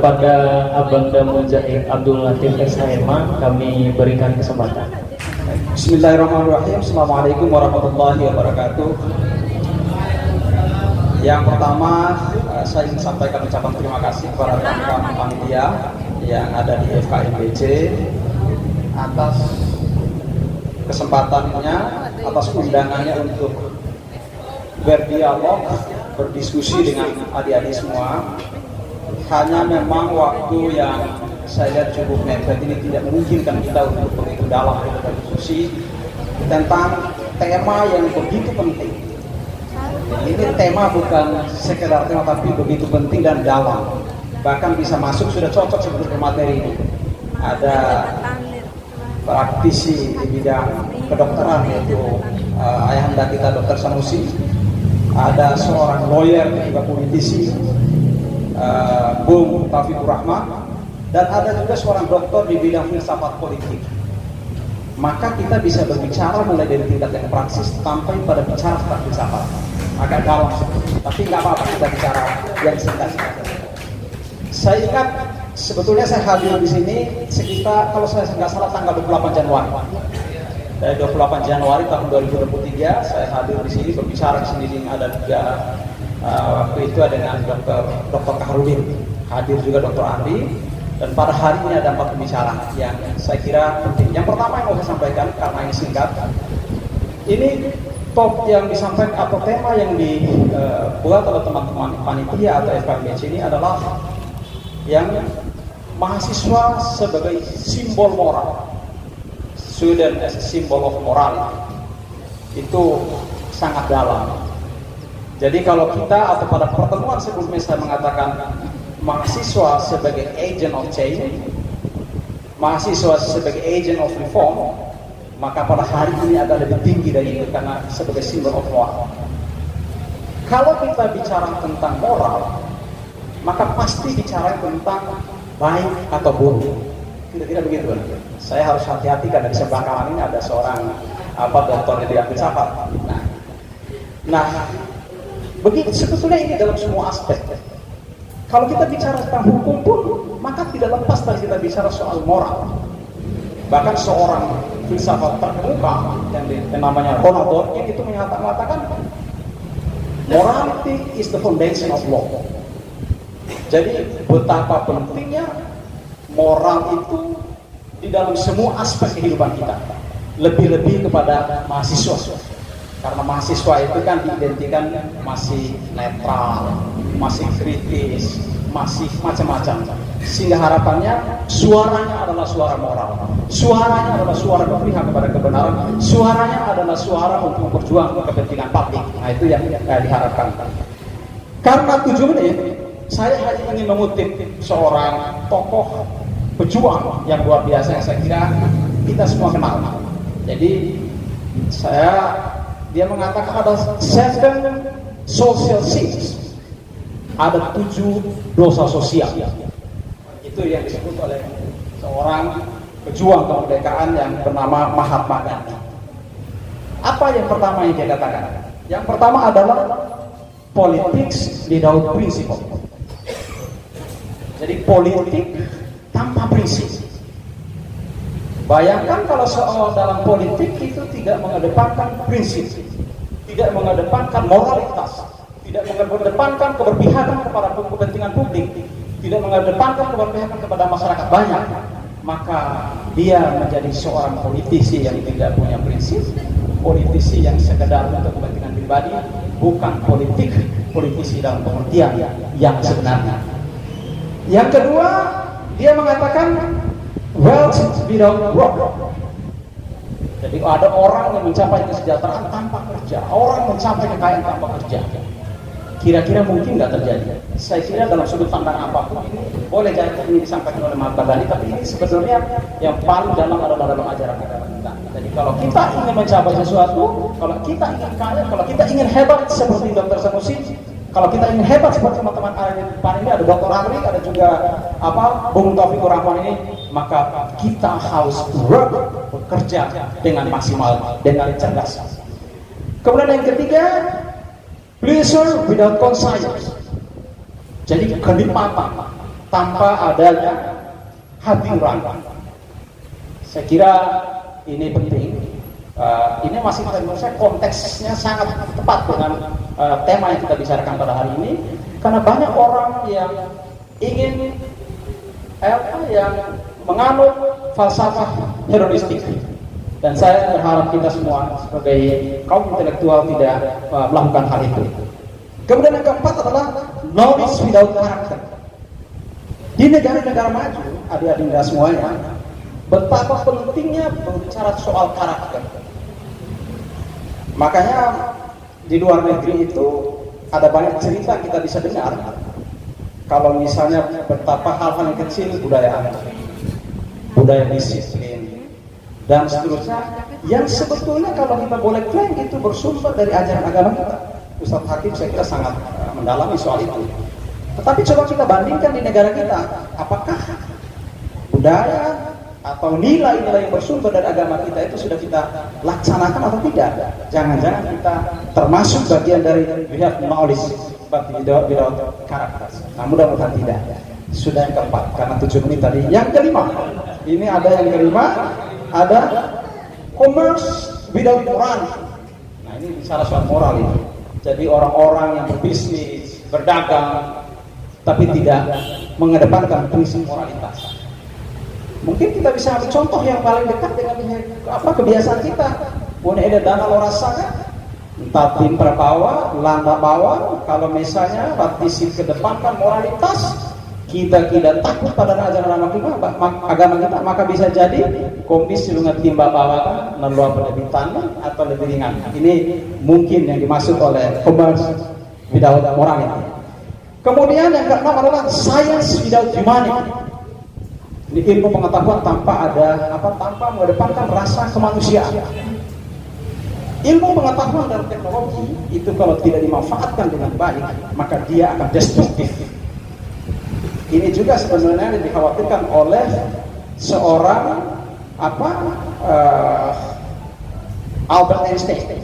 kepada Abang Mujahid Abdul Latif SHM kami berikan kesempatan. Bismillahirrahmanirrahim. Assalamualaikum warahmatullahi wabarakatuh. Yang pertama, saya ingin sampaikan ucapan terima kasih kepada rekan-rekan panitia yang ada di FKMBC atas kesempatannya, atas undangannya untuk berdialog, berdiskusi dengan adik-adik semua. Hanya memang waktu yang saya lihat cukup mepet ini tidak memungkinkan kita untuk begitu dalam berdiskusi tentang tema yang begitu penting. Ini tema bukan sekedar tema, tapi begitu penting dan dalam. Bahkan bisa masuk, sudah cocok sebetulnya materi ini. Ada praktisi di bidang kedokteran, yaitu ayahanda kita Dr. Sanusi. Ada seorang lawyer juga politisi, Bung Taufikur Rahman. Dan ada juga seorang dokter di bidang filsafat politik. Maka kita bisa berbicara mulai dari tingkat yang praksis sampai pada bicara tentang filsafat. Agak dalam, tapi nggak apa-apa kita bicara yang singkat-singkat. Saya ingat sebetulnya saya hadir di sini sekitar, kalau saya nggak salah, tanggal 28 Januari. Dari 28 Januari tahun 2023 saya hadir di sini berbicara di sini. Ada juga waktu itu ada dengan Dr. Kaharudin, hadir juga Dr. Andi. Dan pada hari ini ada 4 pembicara yang saya kira penting. Yang pertama yang mau saya sampaikan karena ini singkat, ini top yang disampaikan atau tema yang dibuat oleh teman-teman panitia atau FKMBC ini adalah yang mahasiswa sebagai simbol moral, student as a symbol of morality. Itu sangat dalam. Jadi kalau kita atau pada pertemuan sebelumnya saya mengatakan mahasiswa sebagai agent of change, mahasiswa sebagai agent of reform, maka pada hari ini agak lebih tinggi dari itu karena sebagai simbol of moral. Kalau kita bicara tentang moral, maka pasti bicara tentang baik atau buruk. Kira-kira begitu kan? Saya harus hati-hati karena di sebelah kanan ini ada seorang dokter di filsafat. Nah, begitu sebetulnya ini dalam semua aspek. Kalau kita bicara tentang hukum pun, maka tidak lepas dari kita bicara soal moral. Bahkan seorang filsafat terkemuka yang namanya Ronald Dworkin itu mengatakan morality is the foundation of law. Jadi betapa pentingnya moral itu di dalam semua aspek kehidupan kita. Lebih-lebih kepada mahasiswa. Karena mahasiswa itu kan diidentikan masih netral, masih kritis, masih macam-macam. Sehingga harapannya suaranya adalah suara moral, suaranya adalah suara berpihak kepada kebenaran, suaranya adalah suara untuk memperjuangkan kepentingan publik. Nah, itu yang diharapkan. Karena 7 menit saya hanya ingin mengutip seorang tokoh pejuang yang luar biasa yang saya kira kita semua kenal. Jadi dia mengatakan ada 7 social sins, ada 7 dosa sosial. Itu yang disebut oleh seorang pejuang kemerdekaan yang bernama Mahatma Gandhi. Apa yang pertama yang dia katakan? Yang pertama adalah politics without principle. Jadi politik tanpa prinsip. Bayangkan kalau soal dalam politik itu tidak mengedepankan prinsip, tidak mengedepankan moralitas, tidak mengedepankan keberpihakan kepada kepentingan publik, tidak mengedepankan keberpihakan kepada masyarakat banyak, maka dia menjadi seorang politisi yang tidak punya prinsip, politisi yang sekedar untuk kepentingan pribadi, bukan politisi dalam pengertian yang sebenarnya. Yang kedua, dia mengatakan wealth without work. Jadi ada orang yang mencapai kesejahteraan tanpa kerja, orang mencapai kekayaan tanpa kerja. Kira-kira mungkin nggak terjadi? Saya kira dalam sudut pandang apapun ini boleh jadi ini disampaikan oleh Mahatma Gandhi, tapi ini sebetulnya yang paling dalam adalah dalam ajaran agama kita. Jadi kalau kita ingin mencapai sesuatu, kalau kita ingin kaya, kalau kita ingin hebat seperti Dr. Sanusi, kalau kita ingin hebat seperti teman-teman depan ini, ada Dr. Amri, ada juga Bung Taufikur Rahman ini, maka kita harus bekerja dengan maksimal, dengan cerdas. Kemudian yang ketiga, pleasure without conscience. Jadi kenikmatan tanpa adanya hati nurani. Saya kira ini penting. Ini masih menurut saya konteksnya sangat tepat dengan tema yang kita bicarakan pada hari ini, karena banyak orang yang ingin yang menganut falsafah hedonistik, dan saya berharap kita semua sebagai kaum intelektual tidak melakukan hal itu. Kemudian yang keempat adalah knowledge without character. Di negara-negara maju, adik-adik semuanya, betapa pentingnya berbicara soal karakter. Makanya di luar negeri itu ada banyak cerita kita bisa dengar. Kalau misalnya betapa hal-hal yang kecil, budaya disiplin, dan seterusnya, yang sebetulnya kalau kita boleh klaim itu bersumber dari ajaran agama kita. Ustadz Hakim saya kira sangat mendalami soal itu. Tetapi coba kita bandingkan di negara kita, apakah budaya atau nilai-nilai yang bersumber dari agama kita itu sudah kita laksanakan atau tidak? Jangan-jangan kita termasuk bagian dari we have knowledge but without character. Nah, mudah-mudahan tidak. Sudah yang keempat, karena 7 menit tadi. Yang kelima, ini ada yang kelima, ada commerce without moral. Nah, ini bicara soal moral ini. Jadi orang-orang yang berbisnis, berdagang, tapi tidak mengedepankan prinsip moralitas. Mungkin kita bisa ambil contoh yang paling dekat dengan kebiasaan kita. Punya ada dana lorasaga, entah tim perbawa, landa bawa. Kalau misalnya partisi kedepankan moralitas, kita tidak takut pada ajaran agama kita, maka bisa jadi komisi lunga timba bawa meluap lebih tanah atau lebih ringan. Ini mungkin yang dimaksud oleh commerce without morality. Kemudian yang keenam adalah science without humanity. Ini ilmu pengetahuan tanpa mengedepankan rasa kemanusiaan. Ilmu pengetahuan dan teknologi itu kalau tidak dimanfaatkan dengan baik, maka dia akan destruktif. Ini juga sebenarnya dikhawatirkan oleh seorang Albert Einstein.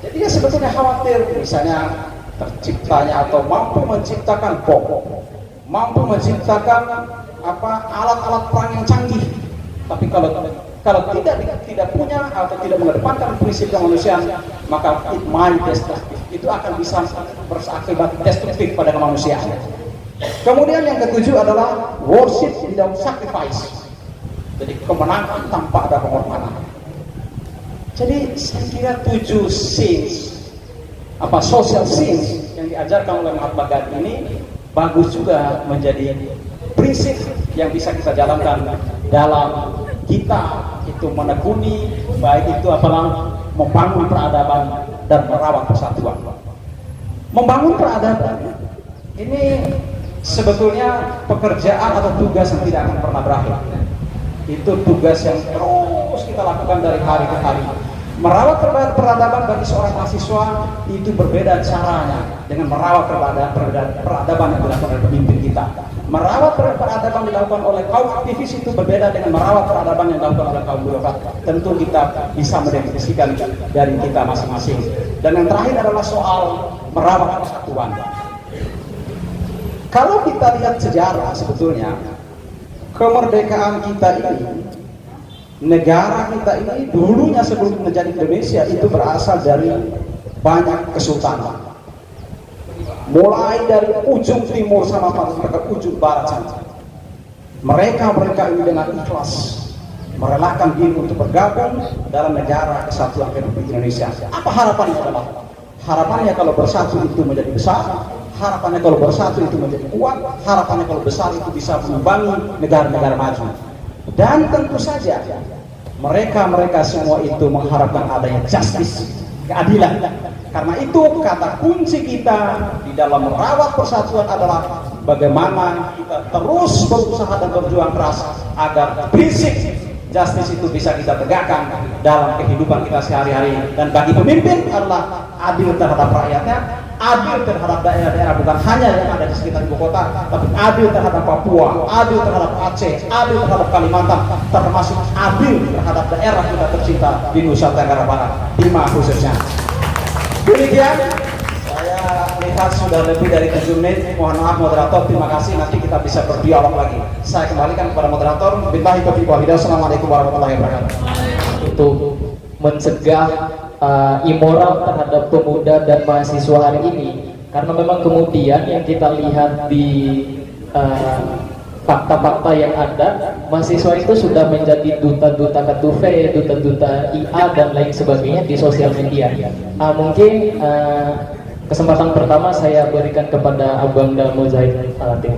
Jadi dia sebetulnya khawatir, misalnya terciptanya atau mampu menciptakan bom, mampu menciptakan alat-alat perang yang canggih, tapi kalau tidak punya atau tidak mengedepankan prinsip kemanusiaan, maka it might destructive. Itu akan bisa berakibat destruktif pada kemanusiaan. Kemudian yang ketujuh adalah worship without sacrifice. Jadi kemenangan tanpa ada pengorbanan. Jadi saya kira 7 sins, social sins yang diajarkan oleh Mahatma Gandhi ini bagus juga menjadi prinsip yang bisa kita jalankan dalam kita itu menekuni, baik itu membangun peradaban dan merawat persatuan. Membangun peradaban ini sebetulnya pekerjaan atau tugas yang tidak akan pernah berakhir. Itu tugas yang terus kita lakukan dari hari ke hari. Merawat peradaban bagi seorang mahasiswa itu berbeda caranya dengan merawat peradaban yang dilakukan oleh pemimpin kita. Merawat peradaban dilakukan oleh kaum aktivis itu berbeda dengan merawat peradaban yang dilakukan oleh kaum birokrat. Tentu kita bisa mendefinisikan dari kita masing-masing. Dan yang terakhir adalah soal merawat persatuan. Kalau kita lihat sejarah, sebetulnya kemerdekaan kita ini, negara kita ini dulunya sebelum menjadi Indonesia itu berasal dari banyak kesultanan. Mulai dari ujung timur sampai ke ujung barat sana. Mereka ini dengan ikhlas merelakan diri untuk bergabung dalam negara kesatuan Republik Indonesia. Apa harapannya adalah? Harapannya kalau bersatu itu menjadi besar. Harapannya kalau bersatu itu menjadi kuat. Harapannya kalau besar itu bisa mengimbangi negara-negara maju. Dan tentu saja mereka semua itu mengharapkan adanya justice, keadilan. Karena itu kata kunci kita di dalam merawat persatuan adalah bagaimana kita terus berusaha dan berjuang keras agar prinsip justice itu bisa kita tegakkan dalam kehidupan kita sehari-hari. Dan bagi pemimpin adalah adil terhadap rakyatnya, adil terhadap daerah-daerah, bukan hanya yang ada di sekitar ibu kota, tapi adil terhadap Papua, adil terhadap Aceh, adil terhadap Kalimantan, termasuk adil terhadap daerah kita tercinta di Nusa Tenggara Barat, Bima khususnya. Demikian saya lihat melihat sudah lebih dari 7 menit. Mohon maaf moderator, terima kasih. Nanti kita bisa berdialog lagi. Saya kembalikan kepada moderator. Billahi taufiq wal hidayah. Assalamualaikum warahmatullahi wabarakatuh. Untuk mencegah immoral terhadap pemuda dan mahasiswa hari ini, karena memang kemudian yang kita lihat di fakta-fakta yang ada, mahasiswa itu sudah menjadi duta-duta Katufe, duta-duta IA dan lain sebagainya di sosial media. Mungkin kesempatan pertama saya berikan kepada Abang Dalmo Zahid Alatif.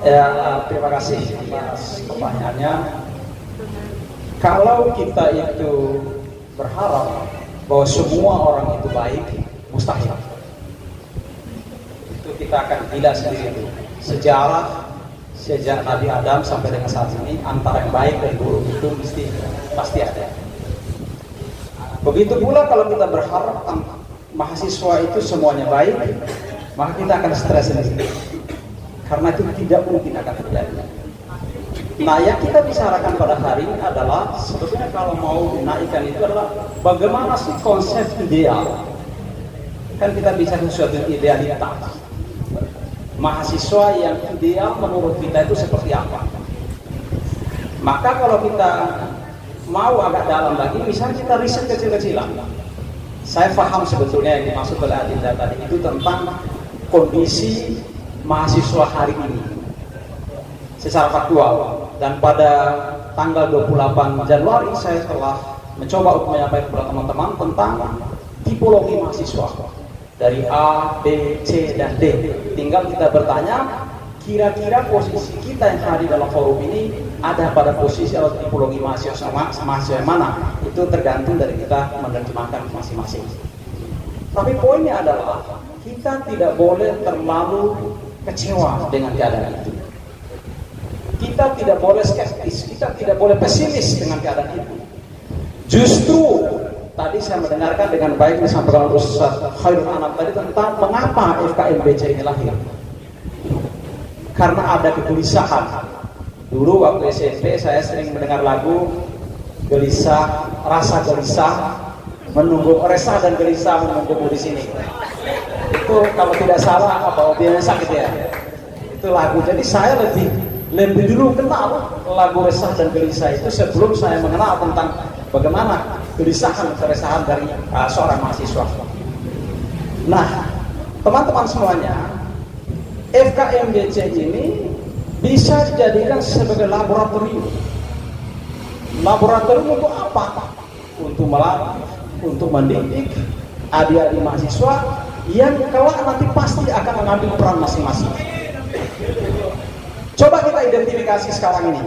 Ya, terima kasih atas pertanyaannya. Kalau kita itu berharap bahwa semua orang itu baik, mustahil. Itu kita akan gila sendiri itu. Sejarah sejak Nabi Adam sampai dengan saat ini, antara yang baik dan buruk itu pasti ada. Begitu pula kalau kita berharap mahasiswa itu semuanya baik, maka kita akan stres sendiri. Karena itu tidak mungkin akan terjadi. Nah, yang kita bicarakan pada hari ini adalah sebetulnya kalau mau dinaikkan itu adalah bagaimana sih konsep ideal. Kan kita bicara sesuatu idealitas. Mahasiswa yang ideal menurut kita itu seperti apa? Maka kalau kita mau agak dalam lagi, misalnya kita riset kecil-kecilan. Saya paham sebetulnya yang dimaksud oleh Adinda tadi itu tentang kondisi mahasiswa hari ini secara faktual. Dan pada tanggal 28 Januari saya telah mencoba untuk menyampaikan kepada teman-teman tentang tipologi mahasiswa dari A, B, C, dan D. Tinggal kita bertanya, kira-kira posisi kita yang hadir dalam forum ini ada pada posisi atau tipologi mahasiswa yang mana? Itu tergantung dari kita menerjemahkan masing-masing. Tapi poinnya adalah kita tidak boleh terlalu kecewa dengan keadaan itu. Kita tidak boleh skeptis, kita tidak boleh pesimis dengan keadaan itu. Justru tadi saya mendengarkan dengan baik disampaikan oleh Ustaz Khairul Anam tadi tentang mengapa FKMBC ini lahir. Karena ada kegelisahan. Dulu waktu SMP saya sering mendengar lagu gelisah, rasa gelisah, menunggu resah dan gelisah menunggumu di sini. Itu kalau tidak salah apa obyeknya sakit ya. Itu lagu. Jadi saya lebih dulu kenal lagu resah dan gelisah itu sebelum saya mengenal tentang bagaimana gelisahan keresahan dari seorang mahasiswa. Nah, teman-teman semuanya, FKMBC ini bisa dijadikan sebagai laboratorium. Laboratorium untuk apa? Untuk melatih, untuk mendidik adik-adik mahasiswa yang kelak nanti pasti akan mengambil peran masing-masing. Coba kita identifikasi sekarang ini.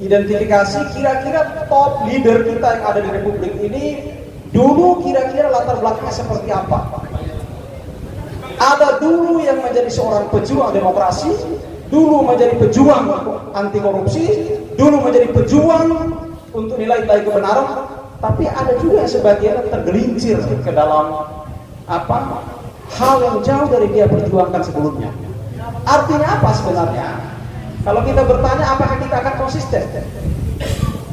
Identifikasi kira-kira top leader kita yang ada di Republik ini dulu kira-kira latar belakangnya seperti apa? Ada dulu yang menjadi seorang pejuang demokrasi, dulu menjadi pejuang anti korupsi, dulu menjadi pejuang untuk nilai-nilai kebenaran, tapi ada juga sebagian yang tergelincir ke dalam hal yang jauh dari dia perjuangkan sebelumnya. Artinya apa sebenarnya? Kalau kita bertanya, apakah kita akan konsisten?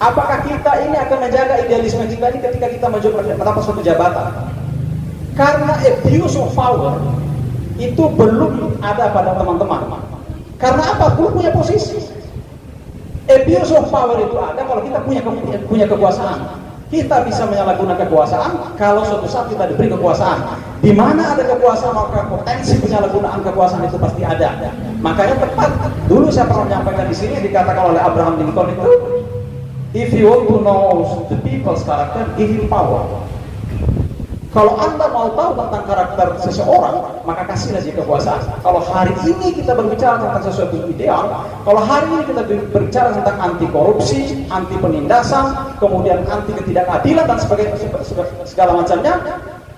Apakah kita ini akan menjaga idealisme kita ini ketika kita mendapat suatu jabatan? Karena abuse of power itu belum ada pada teman-teman. Karena apa? Belum punya posisi. Abuse of power itu ada kalau kita punya kekuasaan. Kita bisa menyalahgunakan kekuasaan kalau suatu saat kita diberi kekuasaan. Di mana ada kekuasaan, maka potensi penyalahgunaan kekuasaan itu pasti ada. Makanya tepat dulu saya pernah menyampaikan di sini dikatakan oleh Abraham Lincoln itu, if you want to know the people's character, give him power. Kalau Anda mau tahu tentang karakter seseorang, maka kasihlah dia kekuasaan. Kalau hari ini kita berbicara tentang sesuatu ideal, kalau hari ini kita berbicara tentang anti korupsi, anti penindasan, kemudian anti ketidakadilan dan sebagainya, segala macamnya,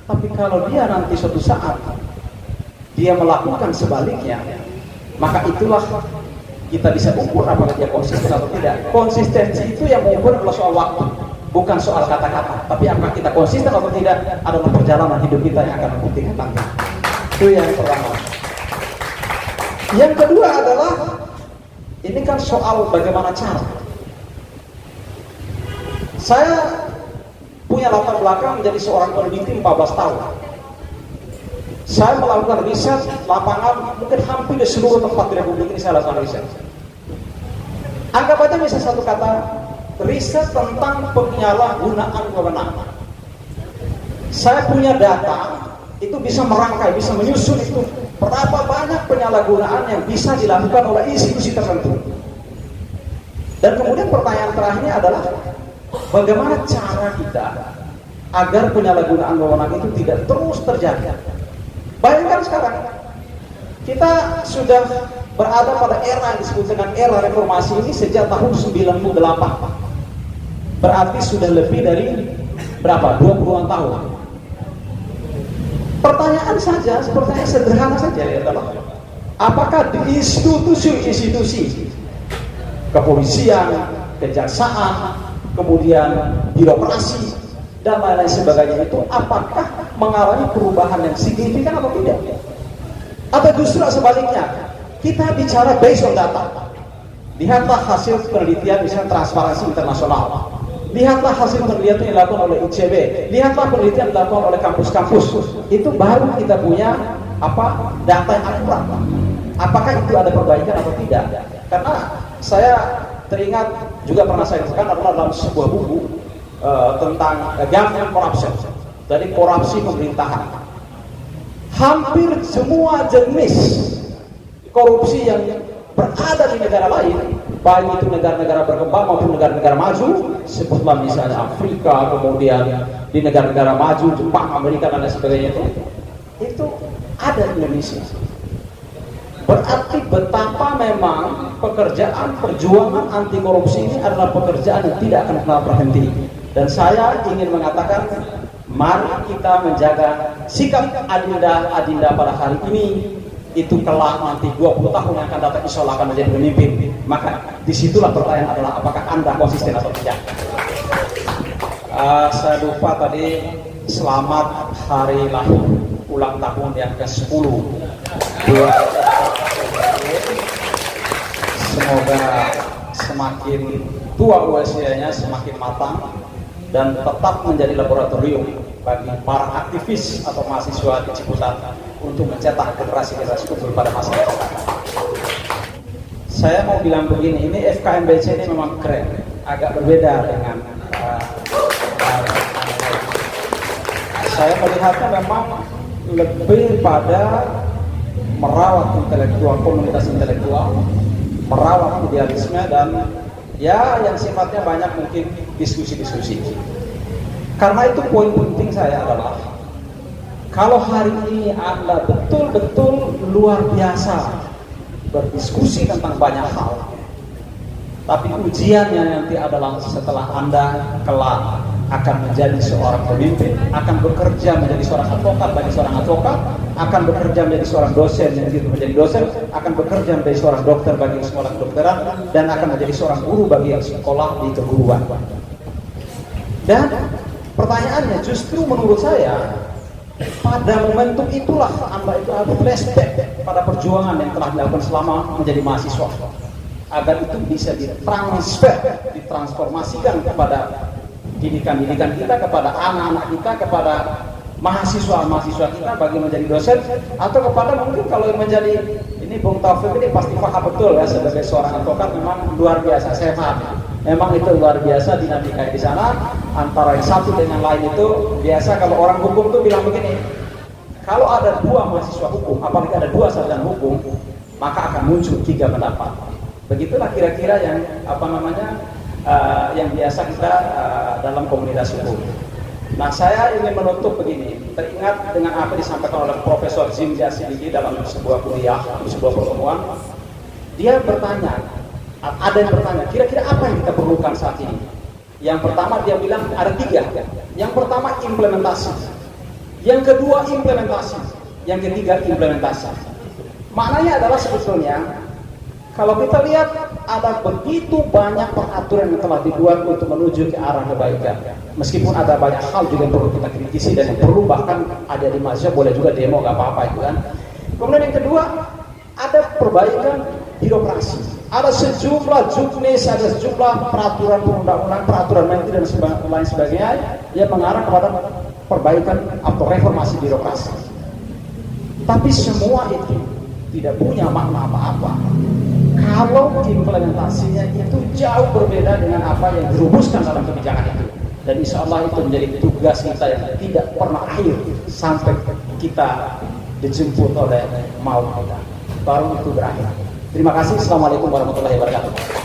tapi kalau dia nanti suatu saat dia melakukan sebaliknya, maka itulah kita bisa ukur apakah dia konsisten atau tidak. Konsistensi itu yang mengukur adalah soal waktu, bukan soal kata-kata, tapi apakah kita konsisten atau tidak adalah perjalanan hidup kita yang akan membuktikan nanti. Itu yang pertama. Yang kedua adalah ini kan soal bagaimana cara. Saya punya latar belakang menjadi seorang peneliti 14 tahun. Saya melakukan riset lapangan mungkin hampir di seluruh tempat di Republik ini saya lakukan riset. Anggap aja misalnya satu kata, riset tentang penyalahgunaan wewenang. Saya punya data, itu bisa merangkai, bisa menyusun itu berapa banyak penyalahgunaan yang bisa dilakukan oleh institusi tertentu. Dan kemudian pertanyaan terakhirnya adalah bagaimana cara kita agar penyalahgunaan wewenang itu tidak terus terjadi. Bayangkan sekarang kita sudah berada pada era yang disebut dengan era reformasi ini sejak tahun 98. Berarti sudah lebih dari berapa? 20-an tahun. Pertanyaan saja, pertanyaan sederhana saja adalah apakah di institusi-institusi kepolisian, kejaksaan, kemudian birokrasi dan lain-lain sebagainya itu apakah mengalami perubahan yang signifikan atau tidak? Atau justru sebaliknya, kita bicara based on data. Lihatlah hasil penelitian misalnya Transparansi Internasional. Lihatlah hasil penelitian yang dilakukan oleh ICB. Lihatlah penelitian yang dilakukan oleh kampus-kampus. Itu baru kita punya data yang akurat. Apakah itu ada perbaikan atau tidak? Karena saya teringat juga pernah saya katakan adalah dalam sebuah buku tentang government corruption, dari korupsi pemerintahan. Hampir semua jenis korupsi yang berada di negara lain, baik itu negara-negara berkembang maupun negara-negara maju, sebutlah misalnya Afrika, kemudian di negara-negara maju, Jepang, Amerika dan lain sebagainya itu ada di Indonesia. Berarti betapa memang pekerjaan perjuangan anti korupsi ini adalah pekerjaan yang tidak akan pernah berhenti. Dan saya ingin mengatakan, mari kita menjaga sikap adinda pada hari ini. Itu kelak nanti 20 tahun yang akan datang insya Allah akan menjadi pemimpin. Maka disitulah pertanyaan adalah apakah Anda konsisten atau tidak. Saya lupa tadi, selamat hari lahir ulang tahun yang ke-10 semoga semakin tua usianya, semakin matang dan tetap menjadi laboratorium bagi para aktivis atau mahasiswa di Ciputat untuk mencetak generasi-generasi unggul pada masa yang akan datang. Saya mau bilang begini, ini FKMBC ini memang keren, agak berbeda dengan saya melihatnya memang lebih pada merawat intelektual, komunitas intelektual, merawat idealisme dan ya yang sifatnya banyak mungkin diskusi-diskusi. Karena itu poin penting saya adalah kalau hari ini Anda betul-betul luar biasa berdiskusi tentang banyak hal, tapi ujiannya nanti adalah setelah Anda kelak akan menjadi seorang pemimpin, akan bekerja menjadi seorang advokat bagi seorang advokat, akan bekerja menjadi seorang dosen menjadi dosen, akan bekerja menjadi seorang dokter bagi sekolah kedokteran, dan akan menjadi seorang guru bagi yang sekolah di keguruan. Dan pertanyaannya justru menurut saya pada momentum itulah Anda itu harus flashback pada perjuangan yang telah dilakukan selama menjadi mahasiswa, agar itu bisa ditransformasikan kepada didikan kita, kepada anak-anak kita, kepada mahasiswa-mahasiswa kita bagi menjadi dosen, atau kepada mungkin kalau menjadi ini Bung Taufik ini pasti paham betul ya, sebagai seorang advokat memang luar biasa, saya paham memang itu luar biasa dinamika di sana antara yang satu dengan lain. Itu biasa kalau orang hukum tuh bilang begini, kalau ada dua mahasiswa hukum, apalagi ada dua sarjana hukum, maka akan muncul tiga pendapat. Begitulah kira-kira yang yang biasa kita dalam komunitas hukum. Nah, saya ingin menutup begini, teringat dengan apa disampaikan oleh Profesor Jim Jasidiki dalam sebuah kuliah, sebuah pertemuan. Dia bertanya, ada yang bertanya, kira-kira apa yang kita perlukan saat ini? Yang pertama dia bilang ada tiga. Yang pertama implementasi, yang kedua implementasi, yang ketiga implementasi. Maknanya adalah sebetulnya kalau kita lihat ada begitu banyak peraturan yang telah dibuat untuk menuju ke arah kebaikan. Meskipun ada banyak hal juga yang perlu kita kritisi dan yang perlu bahkan ada di mahasiswa boleh juga demo, gak apa-apa itu kan. Kemudian yang kedua ada perbaikan birokrasi. ada sejumlah juknis, ada sejumlah peraturan perundang-undangan, peraturan menteri dan lain sebagainya yang mengarah kepada perbaikan atau reformasi birokrasi. Tapi semua itu tidak punya makna apa-apa kalau implementasinya itu jauh berbeda dengan apa yang dirumuskan dalam kebijakan itu. Dan insya Allah itu menjadi tugas kita yang tidak pernah akhir sampai kita dijemput oleh maut kita. Baru itu berakhir. Terima kasih. Assalamualaikum warahmatullahi wabarakatuh.